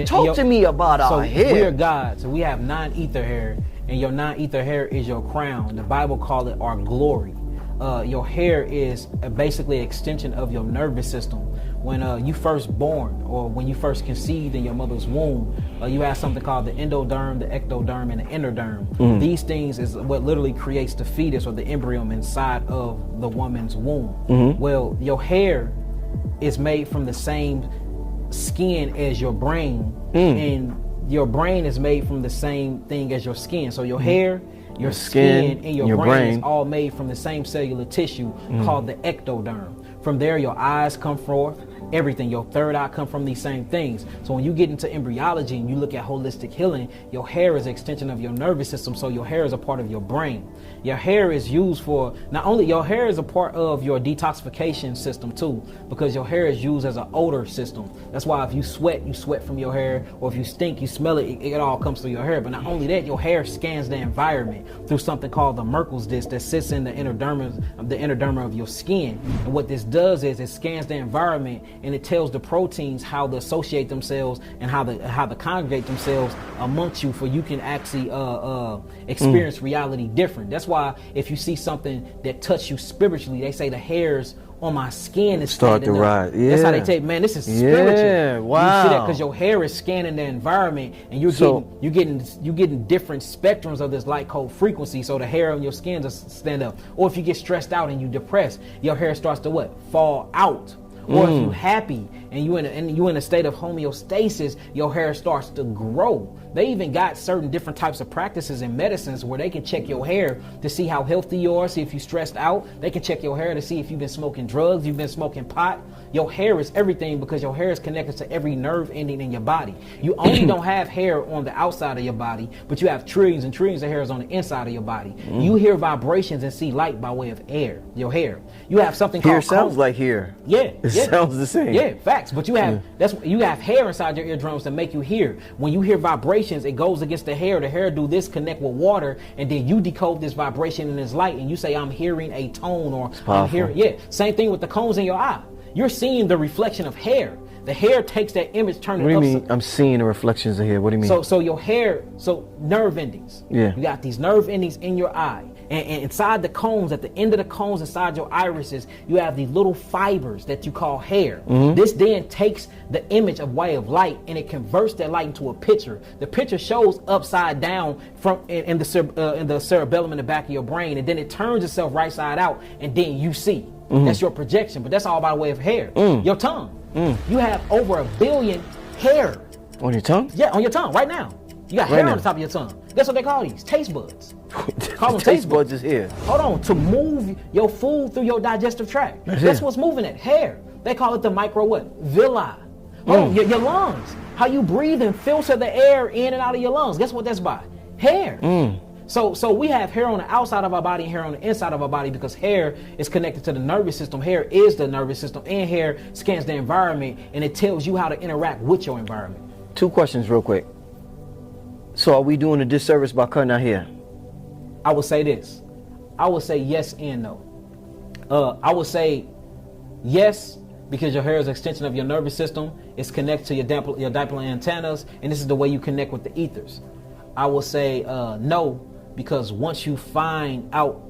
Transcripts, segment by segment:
talk to me about our hair. We are God, so we have non-ether hair, and your non-ether hair is your crown. The Bible call it our glory. Your hair is basically an extension of your nervous system. When you first born, or when you first conceived in your mother's womb, you have something called the endoderm, the ectoderm, and the endoderm. These things is what literally creates the fetus or the embryo inside of the woman's womb. Well, your hair is made from the same skin as your brain, and your brain is made from the same thing as your skin. So your hair, your skin, and your brain is all made from the same cellular tissue called the ectoderm. From there, your eyes come forth. Everything, your third eye come from these same things. So when you get into embryology and you look at holistic healing, your hair is an extension of your nervous system. So your hair is a part of your brain. Your hair is used for, not only your hair is a part of your detoxification system too, because your hair is used as an odor system. That's why if you sweat from your hair, or if you stink, you smell it, it all comes through your hair. But not only that, your hair scans the environment through something called the Merkel's disc that sits in the endoderma of your skin. And what this does is it scans the environment, and it tells the proteins how to associate themselves and how to congregate themselves amongst you, for you can actually experience reality different. That's why if you see something that touches you spiritually, they say the hairs on my skin is start to rise. Yeah. That's how they take, man, this is spiritual. Yeah, wow. You see that because your hair is scanning the environment, and you're getting different spectrums of this light code frequency. So the hair on your skin just stand up. Or if you get stressed out and you depressed, your hair starts to what? Fall out. Or if you're happy and you in a state of homeostasis, your hair starts to grow. They even got certain different types of practices in medicines where they can check your hair to see how healthy you are, see if you're stressed out. They can check your hair to see if you've been smoking drugs, you've been smoking pot. Your hair is everything because your hair is connected to every nerve ending in your body. You only don't have hair on the outside of your body, but you have trillions and trillions of hairs on the inside of your body. You hear vibrations and see light by way of air, your hair. You have something called... Hair sounds like hair. Yeah. It sounds the same. Yeah, facts. But you have you have hair inside your eardrums to make you hear. When you hear vibrations, it goes against the hair. The hair do this, connect with water, and then you decode this vibration in this light, and you say, I'm hearing a tone, or I'm hearing... Yeah, same thing with the cones in your eye. You're seeing the reflection of hair. The hair takes that image, turn it upside. What do you mean? I'm seeing the reflections of hair. What do you mean? So your hair, nerve endings. Yeah. You got these nerve endings in your eye. And inside the cones, at the end of the cones, inside your irises, you have these little fibers that you call hair. This then takes the image of way of light, and it converts that light into a picture. The picture shows upside down in the cerebellum in the back of your brain, and then it turns itself right side out, and then you see. That's your projection, but that's all by way of hair. Your tongue. You have over 1 billion hair. On your tongue? Yeah, on your tongue right now. You got hair on the top of your tongue. That's what they call these, taste buds. Call them taste buds is here. Hold on, to move your food through your digestive tract. That's what's moving it, hair. They call it the micro what? Villi. Hold on, your lungs. How you breathe and filter the air in and out of your lungs. Guess what that's by? Hair. So we have hair on the outside of our body and hair on the inside of our body because hair is connected to the nervous system. Hair is the nervous system, and hair scans the environment, and it tells you how to interact with your environment. 2 questions real quick. So are we doing a disservice by cutting our hair? I would say this. I would say yes and no. I would say yes, because your hair is an extension of your nervous system. It's connected to your dipole antennas, and this is the way you connect with the ethers. I will say no, because once you find out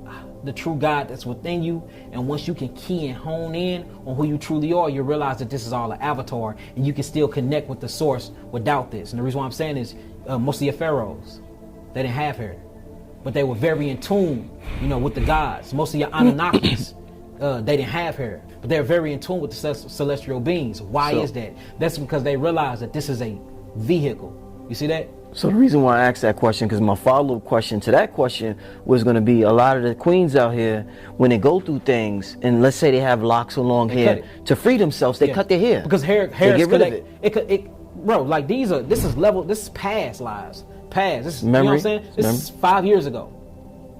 the true God that's within you, and once you can key and hone in on who you truly are, you realize that this is all an avatar, and you can still connect with the source without this. And the reason why I'm saying is most of your pharaohs, they didn't have hair, but they were very in tune, with the gods. Most of your Anunnakis, they didn't have hair, but they're very in tune with the celestial beings. Why is that? That's because they realize that this is a vehicle. You see that? So the reason why I asked that question, because my follow-up question to that question was going to be, a lot of the queens out here, when they go through things, and let's say they have locks or long hair, to free themselves, they cut their hair. Because hair they get rid of it. Bro, like this is past lives. Past. This is, memory. You know what I'm saying? This is 5 years ago.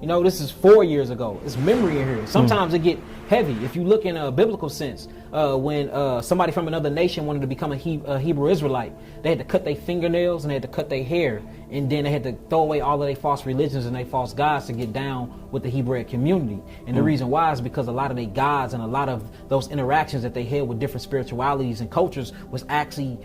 This is 4 years ago. It's memory in here. Sometimes it get heavy. If you look in a biblical sense, when somebody from another nation wanted to become a Hebrew Israelite, they had to cut their fingernails and they had to cut their hair, and then they had to throw away all of their false religions and their false gods to get down with the Hebraic community. And the reason why is because a lot of their gods and a lot of those interactions that they had with different spiritualities and cultures was actually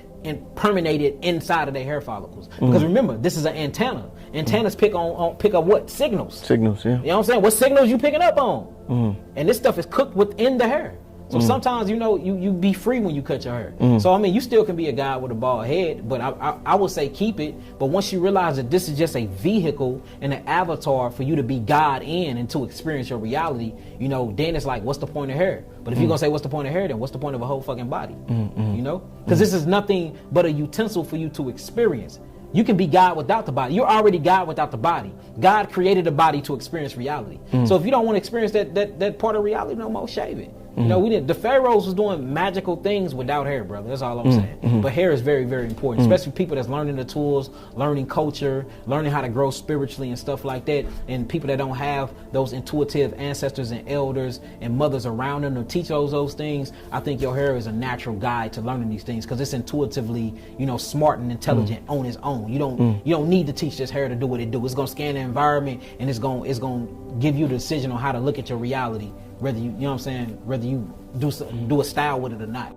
permeated inside of their hair follicles. Because remember, this is an antenna. Antennas pick up what? Signals. Signals, yeah. You know what I'm saying? What signals you picking up on? And this stuff is cooked within the hair. So sometimes, you be free when you cut your hair. So, I mean, you still can be a guy with a bald head, but I would say keep it. But once you realize that this is just a vehicle and an avatar for you to be God in and to experience your reality, then it's like, what's the point of hair? But if you're going to say, what's the point of hair, then what's the point of a whole fucking body? Because this is nothing but a utensil for you to experience. You can be God without the body. You're already God without the body. God created the body to experience reality. So if you don't want to experience that part of reality no more, shave it. We didn't. The pharaohs was doing magical things without hair, brother. That's all I'm saying. But hair is very, very important, especially people that's learning the tools, learning culture, learning how to grow spiritually and stuff like that. And people that don't have those intuitive ancestors and elders and mothers around them to teach those things. I think your hair is a natural guide to learning these things because it's intuitively, smart and intelligent on its own. You don't need to teach this hair to do what it do. It's gonna scan the environment and it's gonna give you the decision on how to look at your reality. Whether whether you do a style with it or not.